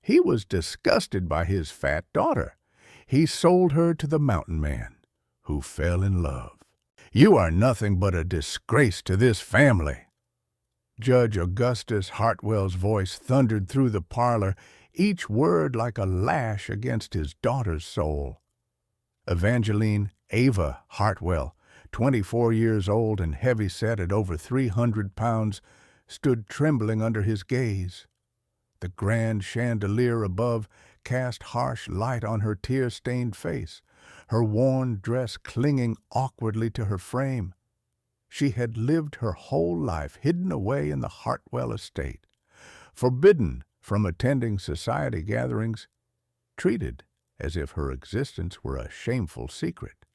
He was disgusted by his fat daughter. He sold her to the mountain man, who fell in love. "You are nothing but a disgrace to this family." Judge Augustus Hartwell's voice thundered through the parlor, each word like a lash against his daughter's soul. Evangeline Ava Hartwell, 24 years old and heavy-set at over 300 pounds, stood trembling under his gaze. The grand chandelier above cast harsh light on her tear-stained face, her worn dress clinging awkwardly to her frame. She had lived her whole life hidden away in the Hartwell estate, forbidden from attending society gatherings, treated as if her existence were a shameful secret.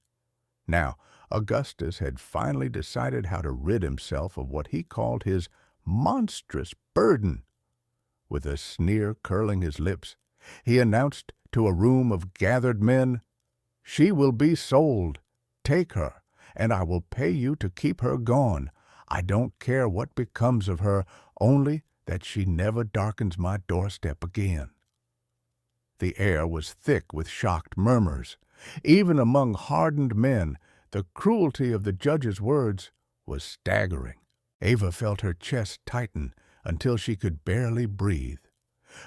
Now, Augustus had finally decided how to rid himself of what he called his monstrous burden. With a sneer curling his lips, he announced to a room of gathered men, "She will be sold. Take her, and I will pay you to keep her gone. I don't care what becomes of her, only that she never darkens my doorstep again." The air was thick with shocked murmurs. Even among hardened men, the cruelty of the judge's words was staggering. Ava felt her chest tighten until she could barely breathe.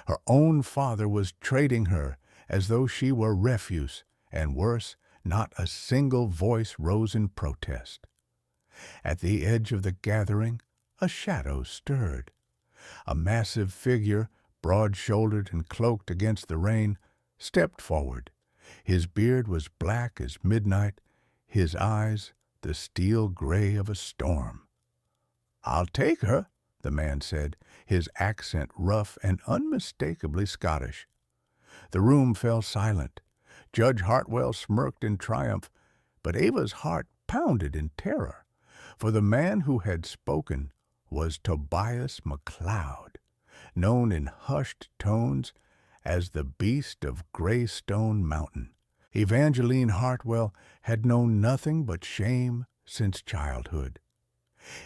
Her own father was trading her as though she were refuse, and worse, not a single voice rose in protest. At the edge of the gathering, a shadow stirred. A massive figure, broad-shouldered and cloaked against the rain, stepped forward. His beard was black as midnight, his eyes the steel gray of a storm. "I'll take her," the man said, his accent rough and unmistakably Scottish. The room fell silent. Judge Hartwell smirked in triumph, but Ava's heart pounded in terror, for the man who had spoken was Tobias McLeod, known in hushed tones as the Beast of Greystone Mountain. Evangeline Hartwell had known nothing but shame since childhood.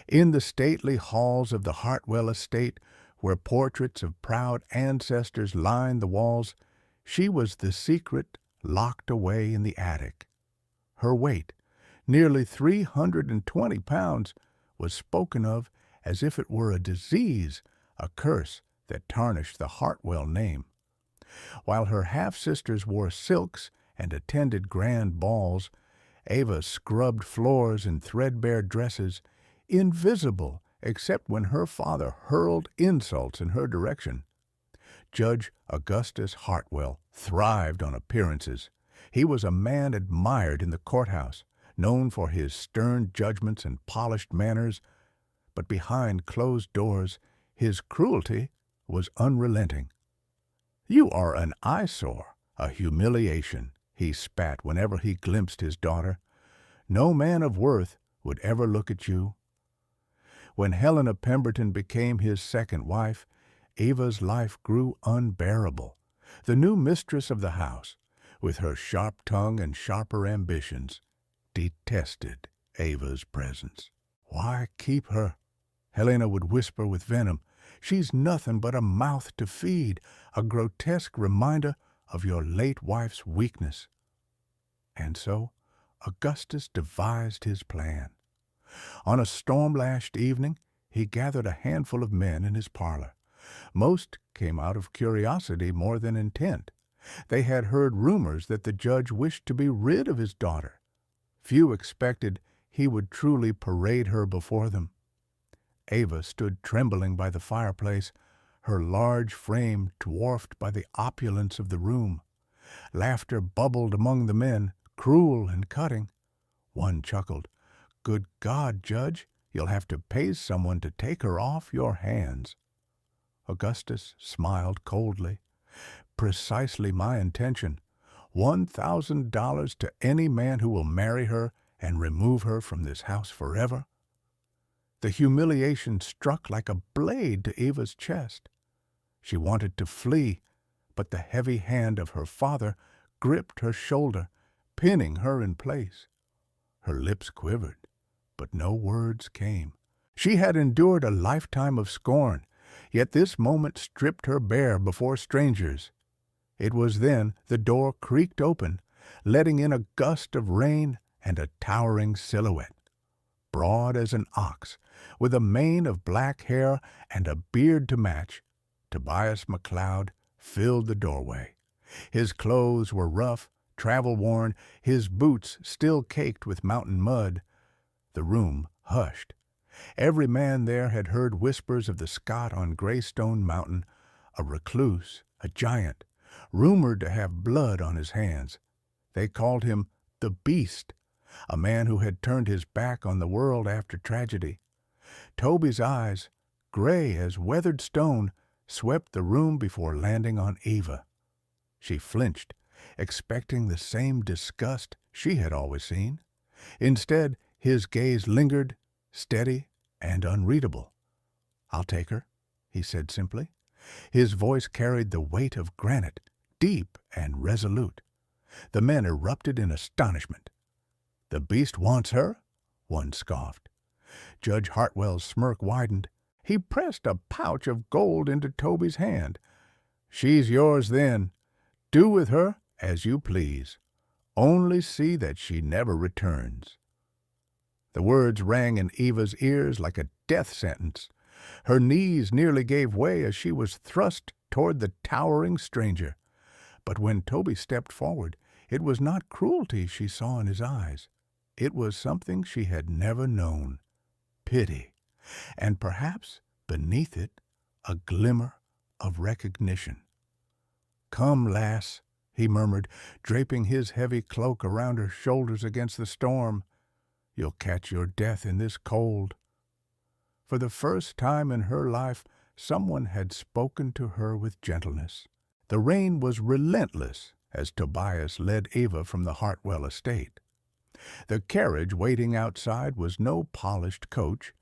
In the stately halls of the Hartwell estate, where portraits of proud ancestors lined the walls, she was the secret locked away in the attic. Her weight, nearly 320 pounds, was spoken of as if it were a disease, a curse that tarnished the Hartwell name. While her half-sisters wore silks and attended grand balls, Ava scrubbed floors in threadbare dresses, invisible except when her father hurled insults in her direction. Judge Augustus Hartwell thrived on appearances. He was a man admired in the courthouse, known for his stern judgments and polished manners, but behind closed doors his cruelty was unrelenting. "You are an eyesore, a humiliation," he spat whenever he glimpsed his daughter. "No man of worth would ever look at you." When Helena Pemberton became his second wife, Ava's life grew unbearable. The new mistress of the house, with her sharp tongue and sharper ambitions, detested Ava's presence. "Why keep her?" Helena would whisper with venom. "She's nothing but a mouth to feed, a grotesque reminder of your late wife's weakness." And so Augustus devised his plan. On a storm-lashed evening, he gathered a handful of men in his parlor. Most came out of curiosity more than intent. They had heard rumors that the judge wished to be rid of his daughter. Few expected he would truly parade her before them. Ava stood trembling by the fireplace, her large frame dwarfed by the opulence of the room. Laughter bubbled among the men, cruel and cutting. One chuckled, "Good God, Judge, you'll have to pay someone to take her off your hands." Augustus smiled coldly. "Precisely my intention. $1,000 to any man who will marry her and remove her from this house forever." The humiliation struck like a blade to Ava's chest. She wanted to flee, but the heavy hand of her father gripped her shoulder, pinning her in place. Her lips quivered, but no words came. She had endured a lifetime of scorn, Yet this moment stripped her bare before strangers. It was then the door creaked open, letting in a gust of rain and a towering silhouette, broad as an ox, with a mane of black hair and a beard to match. Tobias McLeod filled the doorway. His clothes were rough, travel-worn, his boots still caked with mountain mud. The room hushed. Every man there had heard whispers of the Scot on Greystone Mountain, a recluse, a giant, rumored to have blood on his hands. They called him the Beast, a man who had turned his back on the world after tragedy. Toby's eyes, gray as weathered stone, swept the room before landing on Eva. She flinched, expecting the same disgust she had always seen. Instead, his gaze lingered, steady and unreadable. "I'll take her," he said simply. His voice carried the weight of granite, deep and resolute. The men erupted in astonishment. "The Beast wants her?" one scoffed. Judge Hartwell's smirk widened. He pressed a pouch of gold into Toby's hand. "She's yours then. Do with her as you please. Only see that she never returns." The words rang in Eva's ears like a death sentence. Her knees nearly gave way as she was thrust toward the towering stranger. But when Toby stepped forward, it was not cruelty she saw in his eyes. It was something she had never known, pity, and perhaps beneath it a glimmer of recognition. "Come, lass," he murmured, draping his heavy cloak around her shoulders against the storm. "You'll catch your death in this cold." For the first time in her life, someone had spoken to her with gentleness. The rain was relentless as Tobias led Eva from the Hartwell estate. The carriage waiting outside was no polished coach,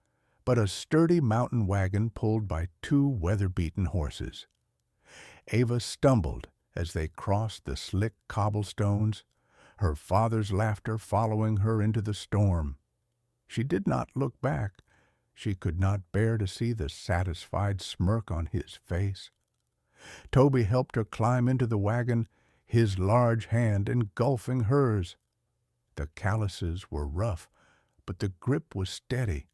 but a sturdy mountain wagon pulled by two weather-beaten horses. Eva stumbled as they crossed the slick cobblestones, her father's laughter following her into the storm. She did not look back. She could not bear to see the satisfied smirk on his face. Toby helped her climb into the wagon, his large hand engulfing hers. The calluses were rough, but the grip was steady,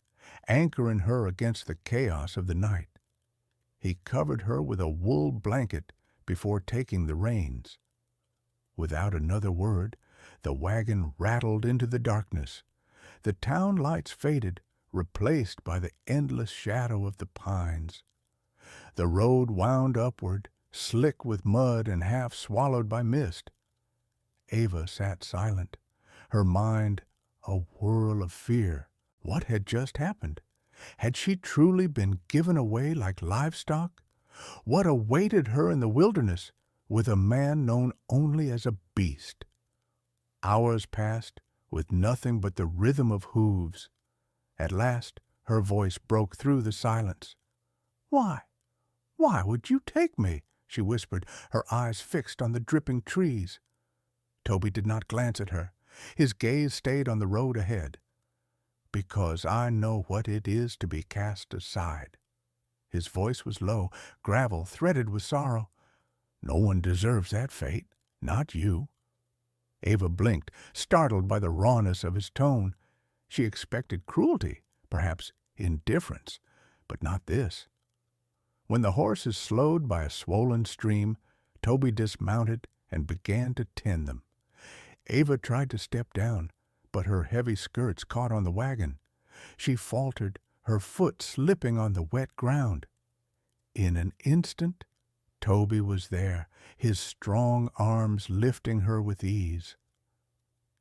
anchoring her against the chaos of the night. He covered her with a wool blanket before taking the reins. Without another word, the wagon rattled into the darkness. The town lights faded, replaced by the endless shadow of the pines. The road wound upward, slick with mud and half swallowed by mist. Eva sat silent, her mind a whirl of fear. What had just happened? Had she truly been given away like livestock? What awaited her in the wilderness with a man known only as a beast? Hours passed with nothing but the rhythm of hooves. At last her voice broke through the silence. "Why? Why would you take me?" she whispered, her eyes fixed on the dripping trees. Toby did not glance at her. His gaze stayed on the road ahead. "Because I know what it is to be cast aside." His voice was low, gravel threaded with sorrow. "No one deserves that fate, not you." Eva blinked, startled by the rawness of his tone. She expected cruelty, perhaps indifference, but not this. When the horses slowed by a swollen stream, Toby dismounted and began to tend them. Eva tried to step down, but her heavy skirts caught on the wagon. She faltered, her foot slipping on the wet ground. In an instant, Toby was there, his strong arms lifting her with ease.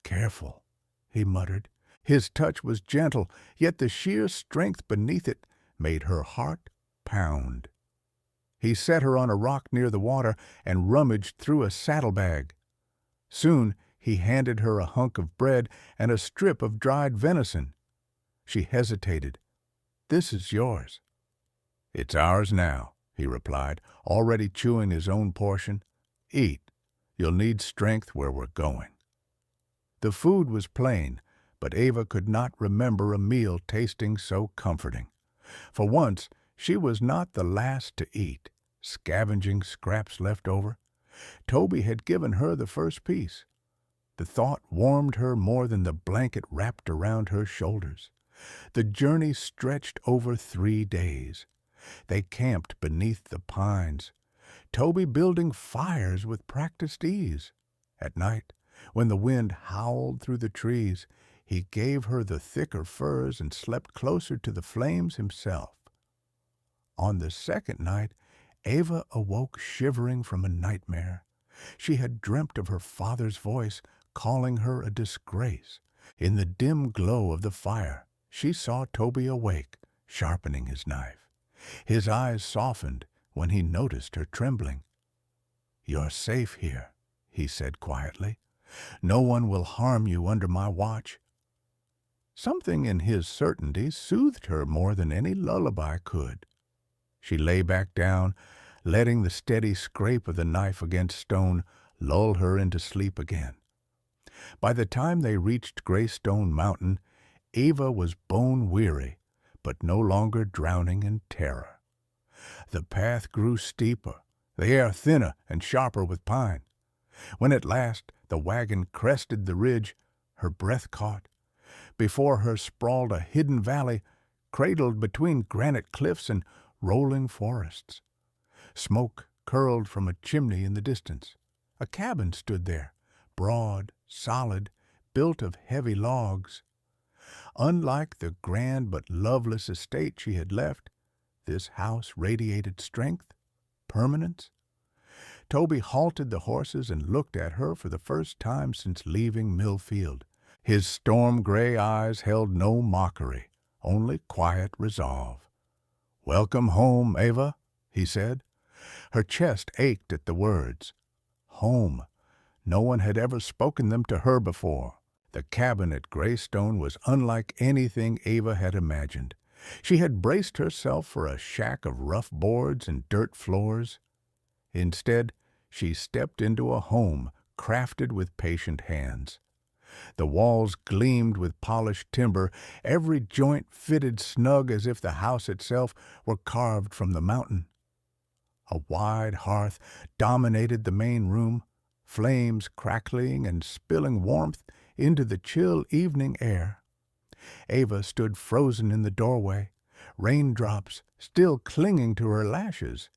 "Careful," he muttered. His touch was gentle, yet the sheer strength beneath it made her heart pound. He set her on a rock near the water and rummaged through a saddlebag. Soon he handed her a hunk of bread and a strip of dried venison. She hesitated. "This is yours." "It's ours now," he replied, already chewing his own portion. "Eat. You'll need strength where we're going." The food was plain, but Eva could not remember a meal tasting so comforting. For once, She was not the last to eat, scavenging scraps left over. Toby had given her the first piece. The thought warmed her more than the blanket wrapped around her shoulders. The journey stretched over 3 days. They camped beneath the pines, Toby building fires with practiced ease. At night, when the wind howled through the trees, he gave her the thicker furs and slept closer to the flames himself. On the second night, Ava awoke shivering from a nightmare. She had dreamt of her father's voice calling her a disgrace. In the dim glow of the fire, she saw Toby awake, sharpening his knife. His eyes softened when he noticed her trembling. "You're safe here," he said quietly. "No one will harm you under my watch." Something in his certainty soothed her more than any lullaby could. She lay back down, letting the steady scrape of the knife against stone lull her into sleep again. By the time they reached Greystone Mountain, Ava was bone-weary, but no longer drowning in terror. The path grew steeper, the air thinner and sharper with pine. When at last the wagon crested the ridge, her breath caught. Before her sprawled a hidden valley, cradled between granite cliffs and rolling forests. Smoke curled from a chimney in the distance. A cabin stood there, broad, solid, built of heavy logs. Unlike the grand but loveless estate she had left, this house radiated strength, permanence. Toby halted the horses and looked at her for the first time since leaving Millfield. His storm-gray eyes held no mockery, only quiet resolve. "Welcome home, Ava," he said. Her chest ached at the words. Home. No one had ever spoken them to her before. The cabin at Greystone was unlike anything Ava had imagined. She had braced herself for a shack of rough boards and dirt floors. Instead, she stepped into a home crafted with patient hands. The walls gleamed with polished timber, every joint fitted snug as if the house itself were carved from the mountain. A wide hearth dominated the main room, flames crackling and spilling warmth into the chill evening air. Ava stood frozen in the doorway, raindrops still clinging to her lashes.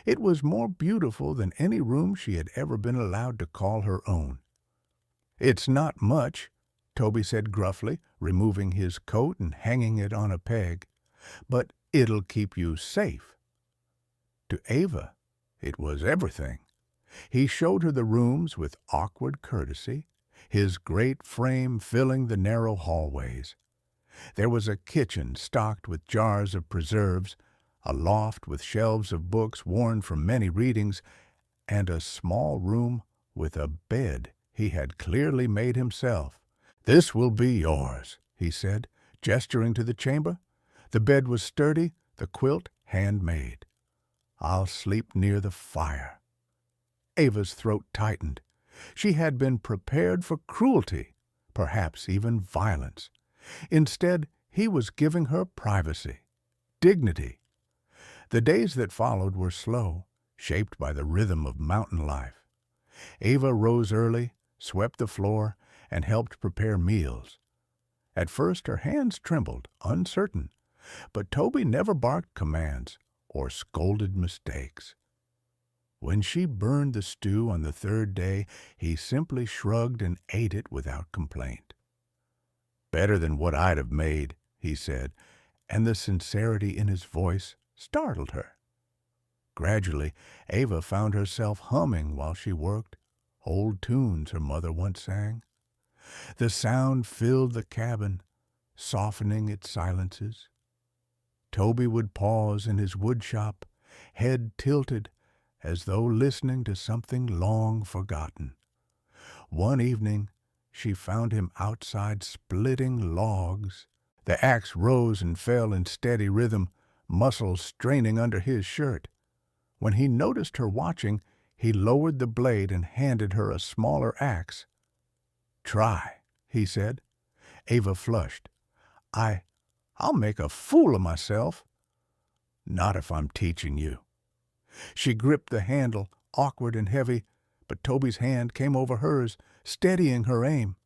It was more beautiful than any room she had ever been allowed to call her own. "It's not much," Toby said gruffly, removing his coat and hanging it on a peg, "but it'll keep you safe." To Ava, it was everything. He showed her the rooms with awkward courtesy, his great frame filling the narrow hallways. There was a kitchen stocked with jars of preserves, a loft with shelves of books worn from many readings, and a small room with a bed he had clearly made himself. "This will be yours," he said, gesturing to the chamber. The bed was sturdy, the quilt handmade. "I'll sleep near the fire." Ava's throat tightened. She had been prepared for cruelty, perhaps even violence. Instead, he was giving her privacy, dignity. The days that followed were slow, shaped by the rhythm of mountain life. Ava rose early, swept the floor, and helped prepare meals. At first her hands trembled, uncertain, but Toby never barked commands or scolded mistakes. When she burned the stew on the third day, he simply shrugged and ate it without complaint. "Better than what I'd have made," he said, and the sincerity in his voice startled her. Gradually, Ava found herself humming while she worked, old tunes her mother once sang. The sound filled the cabin, softening its silences. Toby would pause in his woodshop, head tilted, as though listening to something long forgotten. One evening, she found him outside splitting logs. The axe rose and fell in steady rhythm, muscles straining under his shirt. When he noticed her watching, he lowered the blade and handed her a smaller axe. "Try," he said. Ava flushed. I'll make a fool of myself." Not if I'm teaching you." She gripped the handle, awkward and heavy, but Toby's hand came over hers, steadying her aim.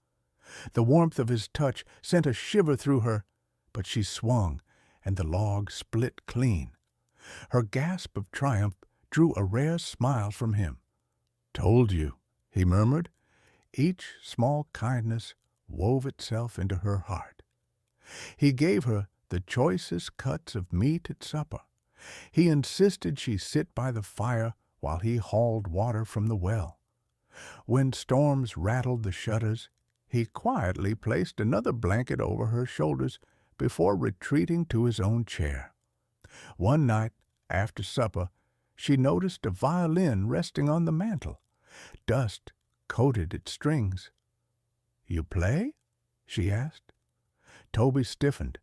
The warmth of his touch sent a shiver through her, but she swung, and the log split clean. Her gasp of triumph drew a rare smile from him. "Told you," he murmured. Each small kindness wove itself into her heart. He gave her the choicest cuts of meat at supper. He insisted she sit by the fire while he hauled water from the well. When storms rattled the shutters, he quietly placed another blanket over her shoulders before retreating to his own chair. One night, after supper, she noticed a violin resting on the mantel. Dust coated its strings. "You play?" she asked. Toby stiffened.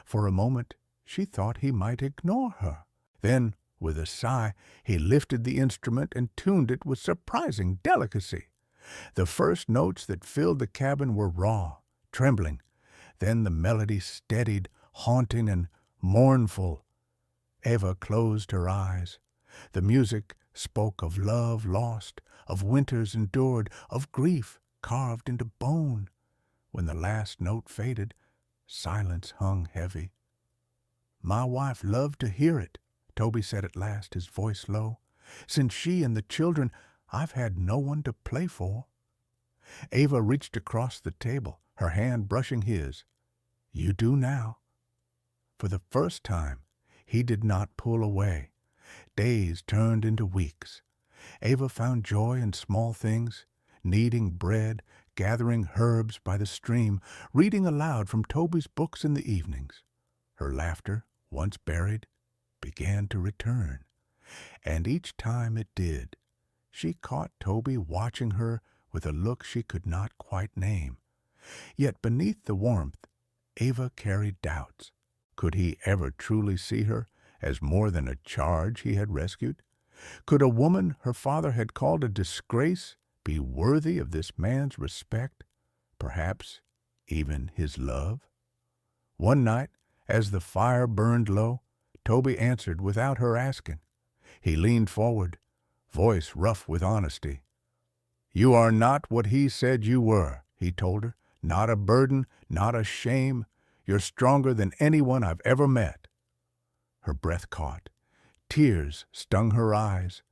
For a moment she thought he might ignore her. Then, with a sigh, he lifted the instrument and tuned it with surprising delicacy. The first notes that filled the cabin were raw, trembling. Then the melody steadied, haunting and mournful. Eva closed her eyes. The music spoke of love lost, of winters endured, of grief carved into bone. When the last note faded, silence hung heavy. "My wife loved to hear it," Toby said at last, his voice low. "Since she and the children, I've had no one to play for." Ava reached across the table, her hand brushing his. "You do now." For the first time, he did not pull away. Days turned into weeks. Ava found joy in small things, kneading bread, gathering herbs by the stream, reading aloud from Toby's books in the evenings. Her laughter, once buried, began to return. And each time it did, she caught Toby watching her with a look she could not quite name. Yet beneath the warmth, Ava carried doubts. Could he ever truly see her as more than a charge he had rescued? Could a woman her father had called a disgrace be worthy of this man's respect, perhaps even his love? One night, as the fire burned low, Toby answered without her asking. He leaned forward, voice rough with honesty. "You are not what he said you were," he told her. "Not a burden, not a shame. You're stronger than anyone I've ever met." Her breath caught. Tears stung her eyes.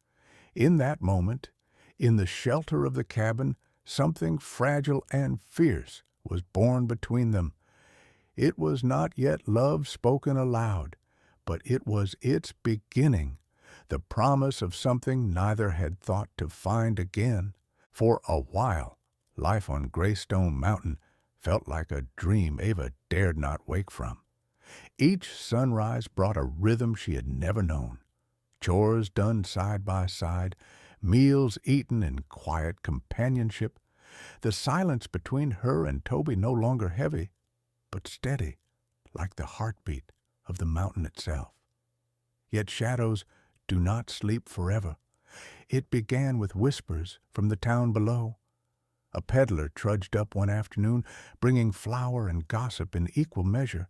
In that moment, in the shelter of the cabin, something fragile and fierce was born between them. It was not yet love spoken aloud, but it was its beginning, the promise of something neither had thought to find again. For a while, life on Greystone Mountain felt like a dream Ava dared not wake from. Each sunrise brought a rhythm she had never known. Chores done side by side, meals eaten in quiet companionship, the silence between her and Toby no longer heavy, but steady, like the heartbeat of the mountain itself. Yet shadows do not sleep forever. It began with whispers from the town below. A peddler trudged up one afternoon, bringing flour and gossip in equal measure.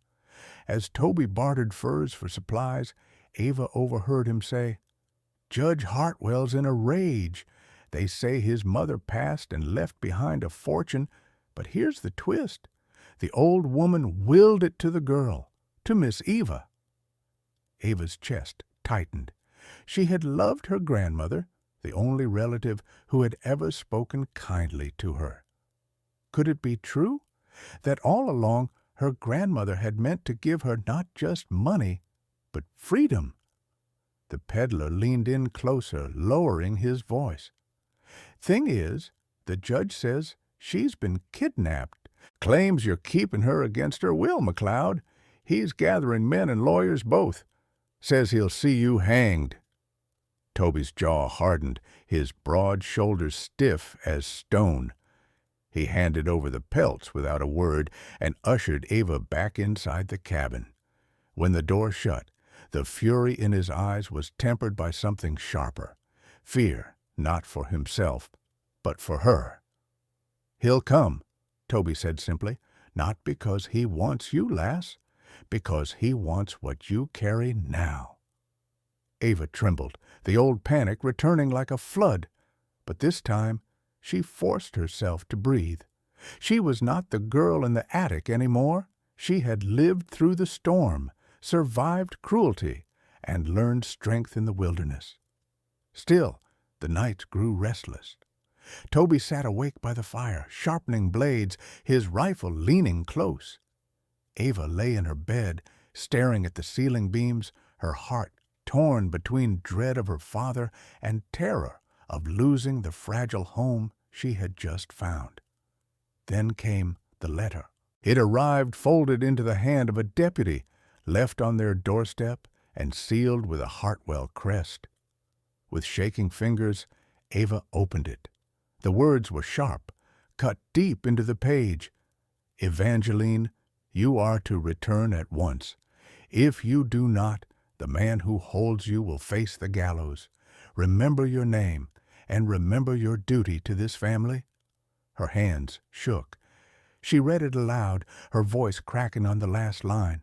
As Toby bartered furs for supplies, Ava overheard him say, "Judge Hartwell's in a rage. They say his mother passed and left behind a fortune, but here's the twist. The old woman willed it to the girl, to Miss Eva." Ava's chest tightened. She had loved her grandmother, the only relative who had ever spoken kindly to her. Could it be true that all along her grandmother had meant to give her not just money, but freedom? The peddler leaned in closer, lowering his voice. "Thing is, the judge says she's been kidnapped. Claims you're keeping her against her will, McLeod. He's gathering men and lawyers both. Says he'll see you hanged." Toby's jaw hardened, his broad shoulders stiff as stone. He handed over the pelts without a word and ushered Ava back inside the cabin. When the door shut, the fury in his eyes was tempered by something sharper. Fear, not for himself, but for her. "He'll come," Toby said simply, "not because he wants you, lass, because he wants what you carry now." Ava trembled, the old panic returning like a flood. But this time, she forced herself to breathe. She was not the girl in the attic anymore. She had lived through the storm, survived cruelty, and learned strength in the wilderness. Still, the nights grew restless. Toby sat awake by the fire, sharpening blades, his rifle leaning close. Ava lay in her bed, staring at the ceiling beams, her heart torn between dread of her father and terror of losing the fragile home she had just found. Then came the letter. It arrived folded into the hand of a deputy, left on their doorstep and sealed with a Hartwell crest. With shaking fingers, Ava opened it. The words were sharp, cut deep into the page. "Evangeline, you are to return at once. If you do not, the man who holds you will face the gallows. Remember your name, and remember your duty to this family." Her hands shook. She read it aloud, her voice cracking on the last line.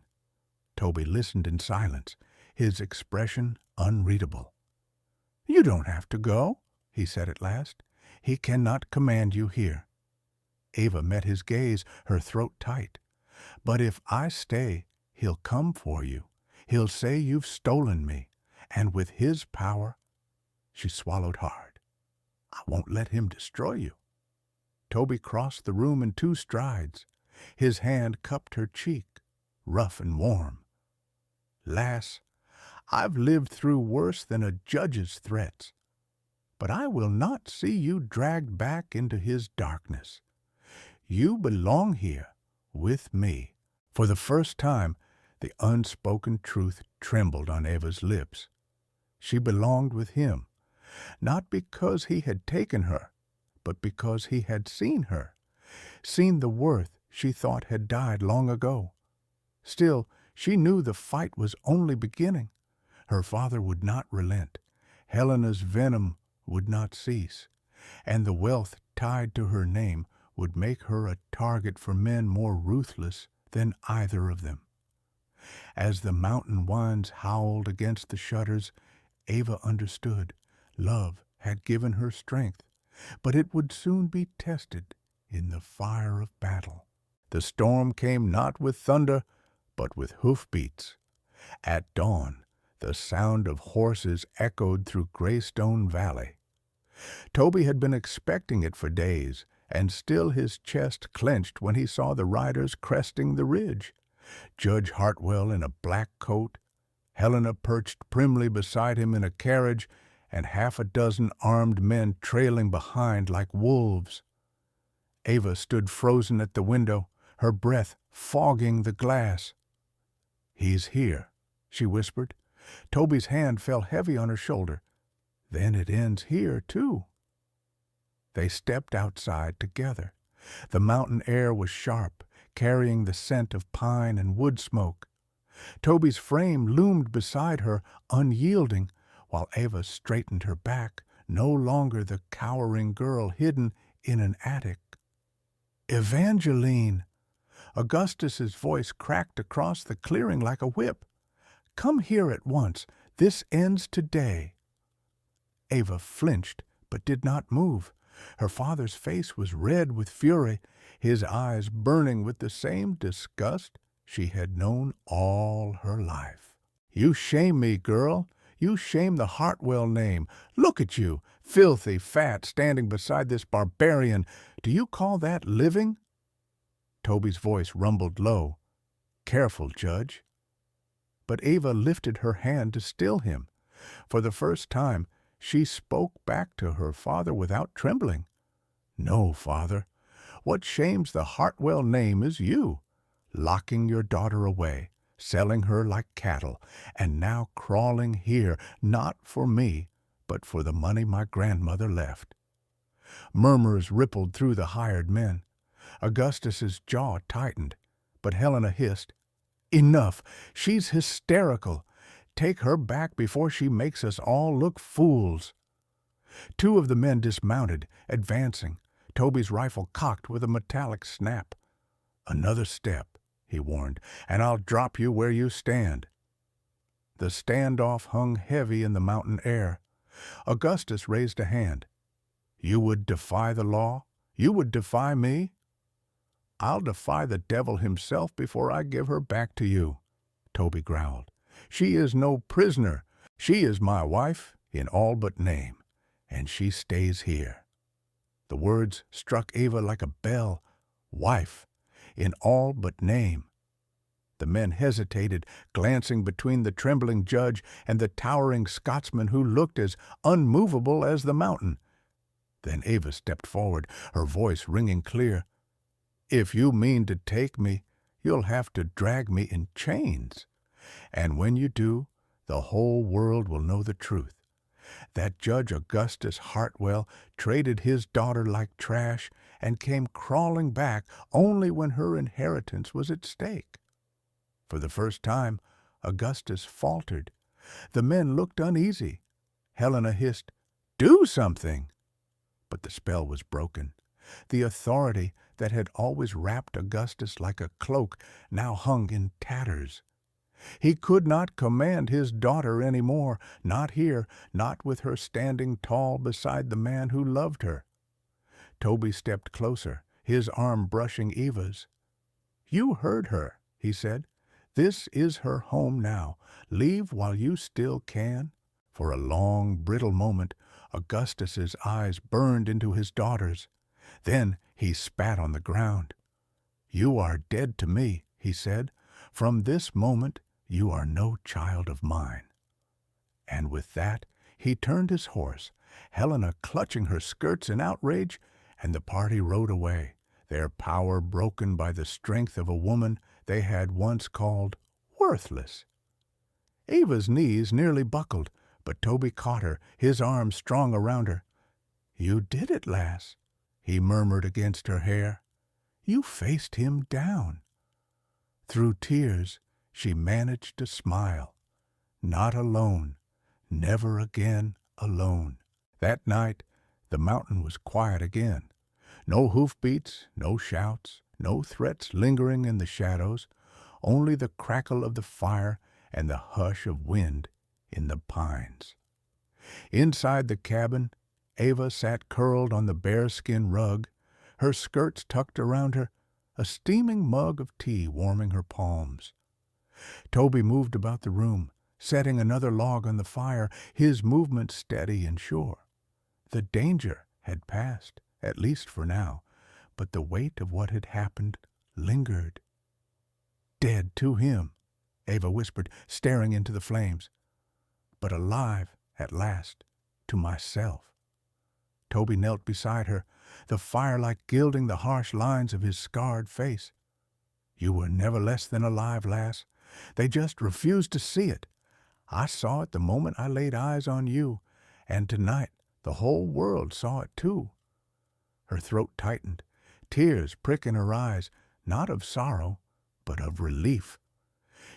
Toby listened in silence, his expression unreadable. "You don't have to go," he said at last. "He cannot command you here." Ava met his gaze, her throat tight. "But if I stay, he'll come for you. He'll say you've stolen me, and with his power—" She swallowed hard. "I won't let him destroy you." Toby crossed the room in 2 strides. His hand cupped her cheek, rough and warm. "Lass, I've lived through worse than a judge's threats, but I will not see you dragged back into his darkness. You belong here with me." For the first time, the unspoken truth trembled on Ava's lips. She belonged with him, not because he had taken her, but because he had seen her, seen the worth she thought had died long ago. Still, she knew the fight was only beginning. Her father would not relent. Helena's venom would not cease, and the wealth tied to her name would make her a target for men more ruthless than either of them. As the mountain winds howled against the shutters, Ava understood. Love had given her strength, but it would soon be tested in the fire of battle. The storm came not with thunder, but with hoofbeats. At dawn, the sound of horses echoed through Greystone Valley. Toby had been expecting it for days, and still his chest clenched when he saw the riders cresting the ridge. Judge Hartwell in a black coat, Helena perched primly beside him in a carriage, and 6 armed men trailing behind like wolves. Ava stood frozen at the window, her breath fogging the glass. "He's here," she whispered. Toby's hand fell heavy on her shoulder. "Then it ends here, too." They stepped outside together. The mountain air was sharp, carrying the scent of pine and wood smoke. Toby's frame loomed beside her, unyielding, while Ava straightened her back, no longer the cowering girl hidden in an attic. "Evangeline!" Augustus's voice cracked across the clearing like a whip. "Come here at once. This ends today." Ava flinched, but did not move. Her father's face was red with fury, his eyes burning with the same disgust she had known all her life. "You shame me, girl. You shame the Hartwell name. Look at you, filthy fat, standing beside this barbarian. Do you call that living?" Toby's voice rumbled low. "Careful, Judge." But Ava lifted her hand to still him. For the first time, she spoke back to her father without trembling. "No, father. What shames the Hartwell name is you, locking your daughter away, selling her like cattle, and now crawling here, not for me, but for the money my grandmother left." Murmurs rippled through the hired men. Augustus's jaw tightened, but Helena hissed, "Enough! She's hysterical. Take her back before she makes us all look fools." 2 of the men dismounted, advancing, Toby's rifle cocked with a metallic snap. "Another step," he warned, "and I'll drop you where you stand." The standoff hung heavy in the mountain air. Augustus raised a hand. "You would defy the law? You would defy me?" "I'll defy the devil himself before I give her back to you," Toby growled. "She is no prisoner. She is my wife in all but name, and she stays here." The words struck Ava like a bell. Wife, in all but name. The men hesitated, glancing between the trembling judge and the towering Scotsman who looked as unmovable as the mountain. Then Ava stepped forward, her voice ringing clear. "If you mean to take me, you'll have to drag me in chains. And when you do, the whole world will know the truth. That Judge Augustus Hartwell traded his daughter like trash and came crawling back only when her inheritance was at stake." For the first time, Augustus faltered. The men looked uneasy. Helena hissed, "Do something!" But the spell was broken. The authority that had always wrapped Augustus like a cloak now hung in tatters. He could not command his daughter any more, not here, not with her standing tall beside the man who loved her. Toby stepped closer, his arm brushing Eva's. "You heard her," he said. "This is her home now. Leave while you still can." For a long, brittle moment, Augustus's eyes burned into his daughter's. Then he spat on the ground. "You are dead to me," he said. "From this moment you are no child of mine." And with that he turned his horse, Helena clutching her skirts in outrage, and the party rode away, their power broken by the strength of a woman they had once called worthless. Ava's knees nearly buckled, but Toby caught her, his arms strong around her. "You did it, lass," he murmured against her hair. "You faced him down." Through tears she managed to smile. Not alone, never again alone. That night the mountain was quiet again. No hoofbeats, no shouts, no threats lingering in the shadows, only the crackle of the fire and the hush of wind in the pines. Inside the cabin, Ava sat curled on the bearskin rug, her skirts tucked around her, a steaming mug of tea warming her palms. Toby moved about the room, setting another log on the fire, his movements steady and sure. The danger had passed, at least for now, but the weight of what had happened lingered. "Dead to him," Ava whispered, staring into the flames. "But alive, at last, to myself." Toby knelt beside her, the firelight gilding the harsh lines of his scarred face. "You were never less than alive, lass. They just refused to see it. I saw it the moment I laid eyes on you, and tonight the whole world saw it too." Her throat tightened, tears pricking her eyes, not of sorrow, but of relief.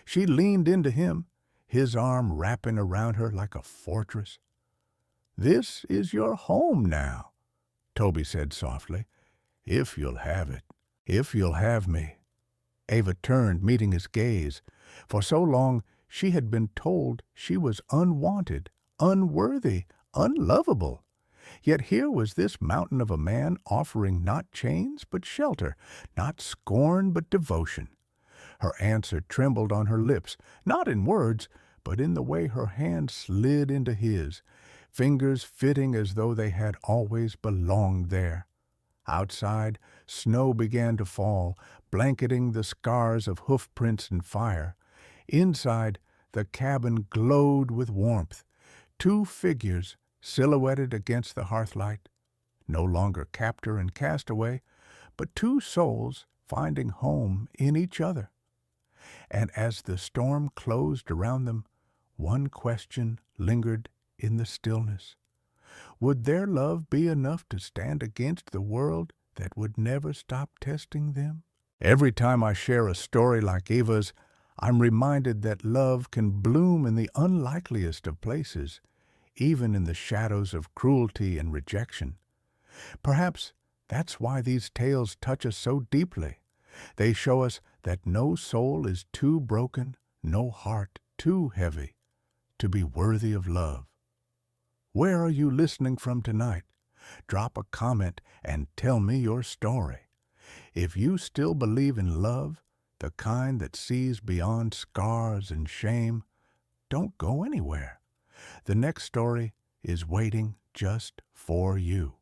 She leaned into him, his arm wrapping around her like a fortress. "This is your home now," Toby said softly. "If you'll have it. If you'll have me." Ava turned, meeting his gaze. For so long she had been told she was unwanted, unworthy, unlovable. Yet here was this mountain of a man offering not chains but shelter, not scorn but devotion. Her answer trembled on her lips, not in words, but in the way her hand slid into his, fingers fitting as though they had always belonged there. Outside, snow began to fall, blanketing the scars of hoofprints and fire. Inside, the cabin glowed with warmth. Two figures silhouetted against the hearthlight, no longer captor and castaway, but two souls finding home in each other. And as the storm closed around them, one question lingered in the stillness. Would their love be enough to stand against the world that would never stop testing them? Every time I share a story like Ava's, I'm reminded that love can bloom in the unlikeliest of places, even in the shadows of cruelty and rejection. Perhaps that's why these tales touch us so deeply. They show us that no soul is too broken, no heart too heavy, to be worthy of love. Where are you listening from tonight? Drop a comment and tell me your story. If you still believe in love, the kind that sees beyond scars and shame, don't go anywhere. The next story is waiting just for you.